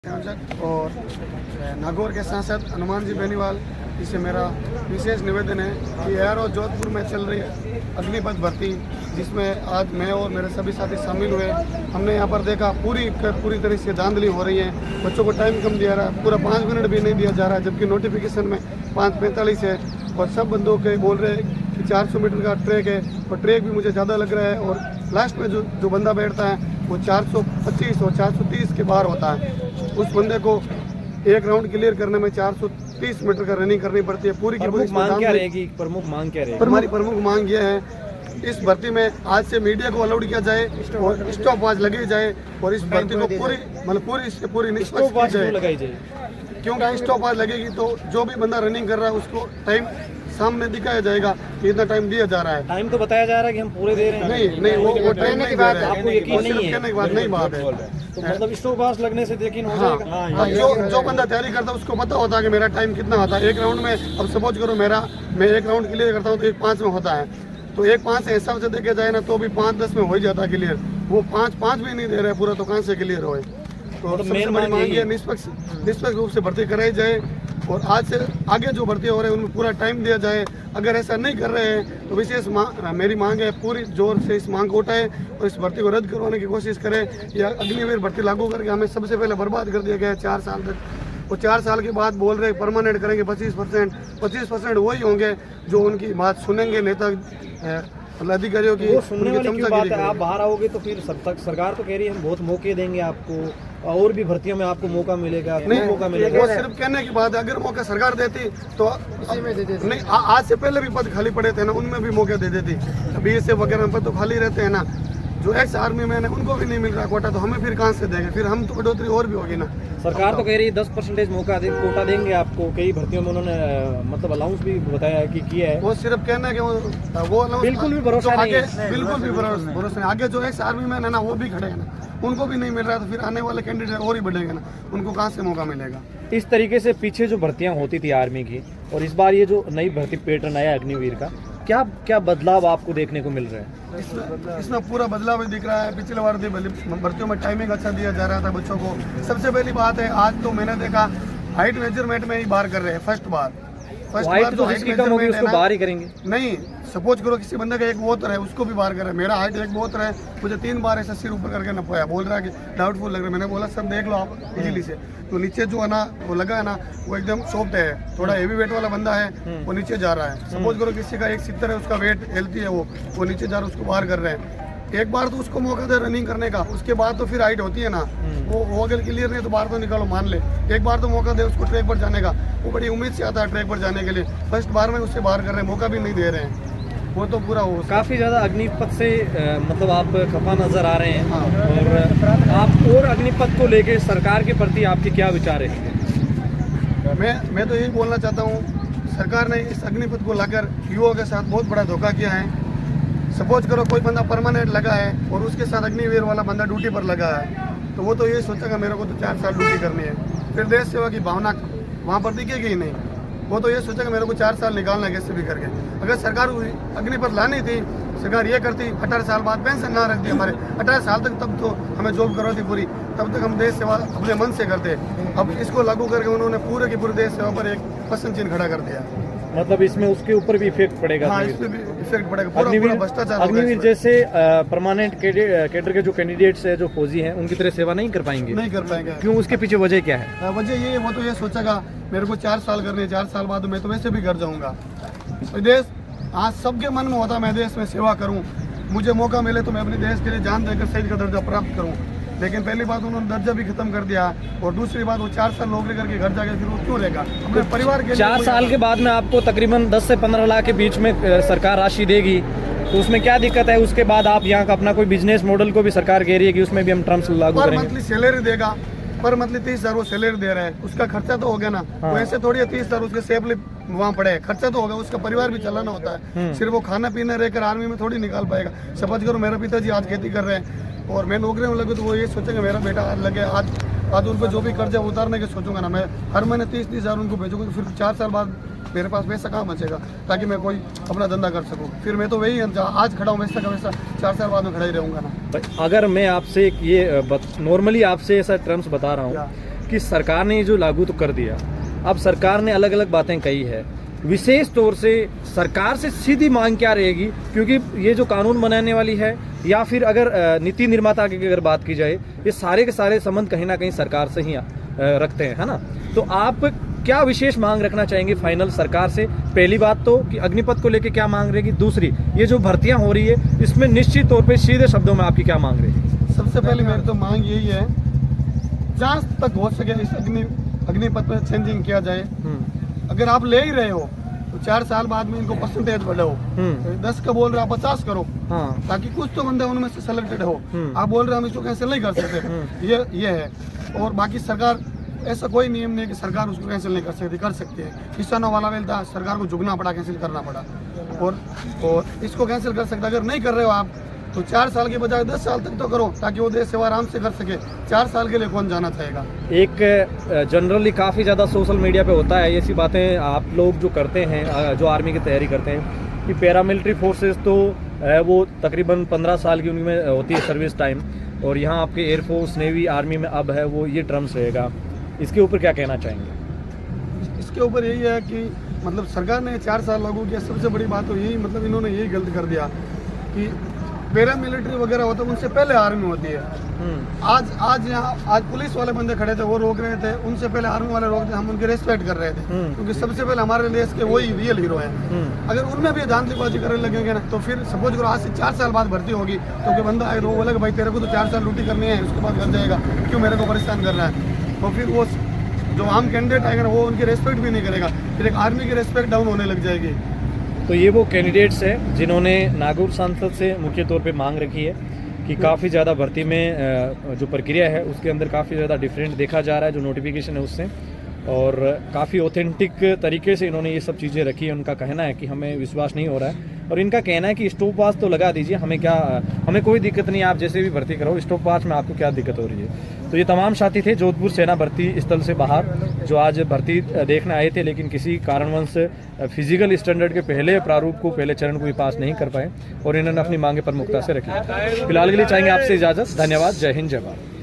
और नागौर के सांसद हनुमान जी बेनीवाल, इसे मेरा विशेष निवेदन है कि एआरओ जोधपुर में चल रही अग्निपथ भर्ती, जिसमें आज मैं और मेरे सभी साथी शामिल हुए। हमने यहाँ पर देखा पूरी तरह से धांधली हो रही है। बच्चों को टाइम कम दिया रहा है, पूरा 5 मिनट भी नहीं दिया जा रहा है, जबकि नोटिफिकेशन में 5:45 है। और सब बंदों के बोल रहे हैं कि 400 मीटर का ट्रैक है, और ट्रैक भी मुझे ज़्यादा लग रहा है। और लास्ट में जो बंदा बैठता है वो 425 और 430 के बाहर होता है। उस बंदे को एक राउंड क्लियर करने में 430 मीटर का रनिंग करनी पड़ती है। पूरी की पूरी मांग क्या रहेगी? प्रमुख मांग क्या रहेगी? हमारी प्रमुख मांग ये है, इस भर्ती में आज से मीडिया को अलाउड किया जाए और स्टॉप वॉच लगे जाए, और इस भर्ती को पूरी निष्पक्ष लगाई जाए। क्योंकि स्टॉप वॉच लगेगी तो जो भी बंदा रनिंग कर रहा है उसको टाइम सामने दिखाया जाएगा कि इतना टाइम दिया जा रहा है। टाइम तो बताया जा रहा है कि हम पूरे दे रहे हैं। नहीं, वो टाइम नहीं बात है, आपको यकीन नहीं है? कहने की बात नहीं बात है। तो मतलब स्टॉप वॉच लगने से यकीन हो जाएगा। जो बंदा तैयारी करता है उसको पता होता है कि मेरा टाइम कितना होता है एक राउंड में। अब सपोज करो मैं एक राउंड क्लियर करता हूँ तो 1:05 में होता है, तो 1:05 से हिसाब से देखे जाए ना तो भी 5:10 में हो ही जाता है क्लियर। वो 5:05 भी नहीं दे रहे पूरा, तो कहाँ से क्लियर होए? तो सबसे बड़ी मांग है निष्पक्ष रूप से भर्ती कराई जाए, और आज से आगे जो भर्ती हो रहे हैं उनमें पूरा टाइम दिया जाए। अगर ऐसा नहीं कर रहे हैं तो विशेष मेरी मांग है, पूरी जोर से इस मांग को उठाए और इस भर्ती को रद्द करवाने की कोशिश करें। या अग्निवीर भर्ती लागू करके हमें सबसे पहले बर्बाद कर दिया गया है 4 साल तक। वो 4 साल के बाद बोल रहे परमानेंट करेंगे 25% वही होंगे जो उनकी बात सुनेंगे नेता अधिकारियों की। वो सुनने वाली क्यों बात है? आप बाहर आओगे तो फिर सरकार तो कह रही है हम बहुत मौके देंगे आपको, और भी भर्तियों में आपको मौका मिलेगा। नहीं मौका मिलेगा, वो सिर्फ कहने की बात है। अगर मौका सरकार देती तो उसी में दे देती। नहीं, आज से पहले भी पद खाली पड़े थे ना, उनमें भी मौके दे देती। BSF वगैरह पद तो खाली रहते हैं ना, जो एक्स आर्मी में उनको भी नहीं मिल रहा कोटा, तो हमें फिर कहाँ से देंगे? फिर हम तो बढ़ोतरी और भी होगी ना। सरकार तो कह रही है 10% मौका कोटा देंगे आपको। कई भर्तियों में उन्होंने मतलब अलाउंस भी बताया कि किया है। वो सिर्फ कहना है कि वो अलाउंस बिल्कुल भी भरोसा नहीं है। बिल्कुल भी भरोसा नहीं। आगे जो एक्स आर्मी मैन है ना वो भी खड़े हैं ना, उनको भी नहीं मिल रहा, तो फिर आने वाले कैंडिडेट और ही बढ़ेंगे ना, उनको कहाँ से मौका मिलेगा? इस तरीके से पीछे जो भर्तियां होती थी आर्मी की, और इस बार ये जो नई भर्ती पैटर्न आया अग्निवीर का, क्या बदलाव आपको देखने को मिल रहा है? इसमें पूरा बदलाव दिख रहा है। पिछले बार भर्तियों में टाइमिंग अच्छा दिया जा रहा था बच्चों को। सबसे पहली बात है, आज तो मैंने देखा हाइट मेजरमेंट में ही बाहर कर रहे हैं। फर्स्ट बार तो जिसकी कम होगी उसको बाहर ही करेंगे। नहीं, सपोज करो किसी बंदे का 1 बोतर है, उसको भी बाहर कर रहे हैं। मेरा हाइट 1 बोतर है, मुझे 3 बार ऐसा सिर ऊपर करके नपाया। बोल रहा है कि डाउटफुल लग रहा है। मैंने बोला सर देख लो आप इजीली से। तो नीचे जो है ना वो लगा है ना, वो एकदम सॉफ्ट है, थोड़ा हेवी वेट वाला बंदा है, वो नीचे जा रहा है। सपोज करो किसी का 170 है, उसका वेट हेल्थी है, वो नीचे जा रहा है, उसको बाहर कर रहे हैं। एक बार तो उसको मौका दे रनिंग करने का, उसके बाद तो फिर हाइट होती है ना, वो अगर क्लियर नहीं तो बाहर तो निकालो, मान ले। एक बार तो मौका दे उसको ट्रैक पर जाने का, वो बड़ी उम्मीद से आता है ट्रैक पर जाने के लिए। फर्स्ट बार में उससे बाहर कर रहे हैं, मौका भी नहीं दे रहे हैं। वो तो पूरा हो काफ़ी ज़्यादा अग्निपथ से मतलब आप खफा नज़र आ रहे हैं। और आप और अग्निपथ को लेके सरकार के प्रति आपके क्या विचार है? मैं तो यही बोलना चाहता हूँ, सरकार ने इस अग्निपथ को लाकर युवाओं के साथ बहुत बड़ा धोखा किया है। सपोज करो कोई बंदा परमानेंट लगा है और उसके साथ अग्निवीर वाला बंदा ड्यूटी पर लगा है, तो वो तो ये सोचेगा मेरे को तो 4 साल ड्यूटी करनी है। फिर देश सेवा की भावना वहाँ पर दिखेगी ही नहीं। वो तो ये सोचेगा मेरे को 4 साल निकालना है कैसे भी करके। अगर सरकार अग्निपथ लानी थी, सरकार ये करती 18 साल बाद पेंशन ना रखती हमारे 18 साल तक, तब तो हमें जॉब करवाती पूरी, तब तक हम देश सेवा अपने मन से करते। अब इसको लागू करके उन्होंने पूरे की पूरी देश सेवा पर एक प्रश्न चिन्ह खड़ा कर दिया। मतलब इसमें उसके ऊपर भी इफेक्ट पड़ेगा। हाँ, इसमें भी इफेक्ट पड़ेगा। पूरा भ्रष्टाचार। अग्निवीर जैसे परमानेंट कैडर के जो कैंडिडेट्स है, जो फौजी हैं, उनकी तरह सेवा नहीं कर पाएंगे। क्यों? उसके पीछे वजह क्या है? वजह ये, वो तो ये सोचेगा मेरे को 4 साल करने, 4 साल बाद मैं तो वैसे भी घर जाऊंगा। तो देश आज सबके मन में होता है मैं देश में सेवा करूं, मुझे मौका मिले तो मैं अपने देश के लिए जान देकर शहीद का दर्जा प्राप्त करूं। लेकिन पहली बात उन्होंने दर्जा भी खत्म कर दिया, और दूसरी बात वो 4 साल नौकरी करके घर जाके फिर वो क्यों रहेगा अपने परिवार के लिए? 4 साल के बाद में आपको तकरीबन 10 से 15 लाख के बीच में सरकार राशि देगी, तो उसमें क्या दिक्कत है? उसके बाद आप यहाँ का अपना कोई बिजनेस मॉडल को भी सरकार कह रही है कि उसमें भी हम टर्म्स लागू करेंगे। पर मंथली सैलरी देगा, पर मंथली 30,000 वो सैलरी दे रहा है, उसका खर्चा तो हो गया ना। वो ऐसे थोड़ी है 30,000 उसके सेफली वहाँ पड़े, खर्चा तो होगा, उसका परिवार भी चलाना होता है। सिर्फ वो खाना पीना रहकर आर्मी में थोड़ी निकाल पाएगा। समझ करो मेरा पिताजी आज खेती कर रहे हैं और मैं नौकरी में लगे, तो वो ये सोचेंगे मेरा बेटा लगे आज उनको जो भी कर्जा उतारने के सोचूंगा ना, मैं हर महीने 30,000 उनको भेजूंगा, तो फिर 4 साल बाद मेरे पास पैसा कहाँ बचेगा ताकि मैं कोई अपना धंधा कर सकूँ? फिर मैं तो वही आज खड़ा हूँ, वैसा का वैसा 4 साल बाद में खड़ा ही रहूँगा ना। अगर मैं आपसे ये नॉर्मली आपसे ऐसा टर्म्स बता रहा हूँ कि सरकार ने ये जो लागू तो कर दिया, अब सरकार ने अलग अलग बातें कही है, विशेष तौर से सरकार से सीधी मांग क्या रहेगी, क्योंकि ये जो कानून बनाने वाली है या फिर अगर नीति निर्माता की अगर बात की जाए, ये सारे के सारे संबंध कहीं ना कहीं सरकार से ही रखते हैं, है ना। तो आप क्या विशेष मांग रखना चाहेंगे फाइनल सरकार से? पहली बात तो कि अग्निपथ को लेके क्या मांग रहेगी, दूसरी ये जो भर्तियां हो रही है इसमें निश्चित तौर पे सीधे शब्दों में आपकी क्या मांग रहेगी? सबसे पहले मेरी तो मांग यही है, जहाँ तक हो सके इस अग्निपथ में चेंजिंग किया जाए। अगर आप ले ही रहे हो तो 4 साल बाद में इनको परसेंटेज बढ़ाओ, 10 का बोल रहे हो आप 50 करो, ताकि कुछ तो बंदे उनमें से सिलेक्टेड हो। आप बोल रहे हो हम इसको कैंसिल नहीं कर सकते, ये है। और बाकी सरकार, ऐसा कोई नियम नहीं है कि सरकार उसको कैंसिल नहीं कर सकती है। किसानों वाला वेल था, सरकार को झुकना पड़ा, कैंसिल करना पड़ा, और इसको कैंसिल कर सकते। अगर नहीं कर रहे हो आप तो 4 साल के बजाय 10 साल तक तो करो, ताकि वो देश सेवा आराम से कर सके। 4 साल के लिए कौन जाना चाहेगा? एक जनरली काफ़ी ज़्यादा सोशल मीडिया पे होता है ऐसी बातें आप लोग जो करते हैं, जो आर्मी की तैयारी करते हैं, कि पैरामिलिट्री फोर्सेस तो वो तकरीबन 15 साल की उनमें होती है सर्विस टाइम, और यहाँ आपके एयरफोर्स, नेवी, आर्मी में अब है वो ये टर्म्स रहेगा। इसके ऊपर क्या कहना चाहेंगे? इसके ऊपर यही है कि मतलब सरकार ने 4 साल लागू किया, सबसे बड़ी बात तो यही, मतलब इन्होंने यही गलत कर दिया कि पैरामिलिट्री वगैरह होता है उनसे पहले आर्मी होती है। आज पुलिस वाले बंदे खड़े थे, वो रोक रहे थे, उनसे पहले आर्मी वाले रोक थे, हम उनकी रेस्पेक्ट कर रहे थे, क्योंकि सबसे पहले हमारे देश के वही रियल हीरो हैं। अगर उनमें भी धांधलीबाजी करने लगेंगे ना, तो फिर सपोज करो आज से 4 साल बाद भर्ती होगी, तो कोई बंदा आए वो बोलेगा भाई तेरे को तो 4 साल ड्यूटी करनी है, उसके बाद घर जाएगा, क्यों मेरे को परेशान कर रहा है? तो फिर वो जो आम कैंडिडेट आएगा वो उनकी रेस्पेक्ट भी नहीं करेगा, फिर एक आर्मी की रेस्पेक्ट डाउन होने लग जाएगी। तो ये वो कैंडिडेट्स हैं जिन्होंने नागौर सांसद से मुख्य तौर पे मांग रखी है कि काफ़ी ज़्यादा भर्ती में जो प्रक्रिया है उसके अंदर काफ़ी ज़्यादा डिफरेंट देखा जा रहा है, जो नोटिफिकेशन है उससे, और काफ़ी ऑथेंटिक तरीके से इन्होंने ये सब चीज़ें रखी है। उनका कहना है कि हमें विश्वास नहीं हो रहा है, और इनका कहना है कि स्टॉप वॉच तो लगा दीजिए, हमें कोई दिक्कत नहीं है, आप जैसे भी भर्ती करो, स्टॉप वॉच में आपको क्या दिक्कत हो रही है। तो ये तमाम साथी थे जोधपुर सेना भर्ती स्थल से बाहर, जो आज भर्ती देखने आए थे, लेकिन किसी कारणवश फिजिकल स्टैंडर्ड के पहले प्रारूप को, पहले चरण को भी पास नहीं कर पाए, और इन्होंने अपनी मांगे प्रमुखता से रखी। फिलहाल के लिए चाहेंगे आपसे इजाज़त। धन्यवाद। जय हिंद, जय भारत।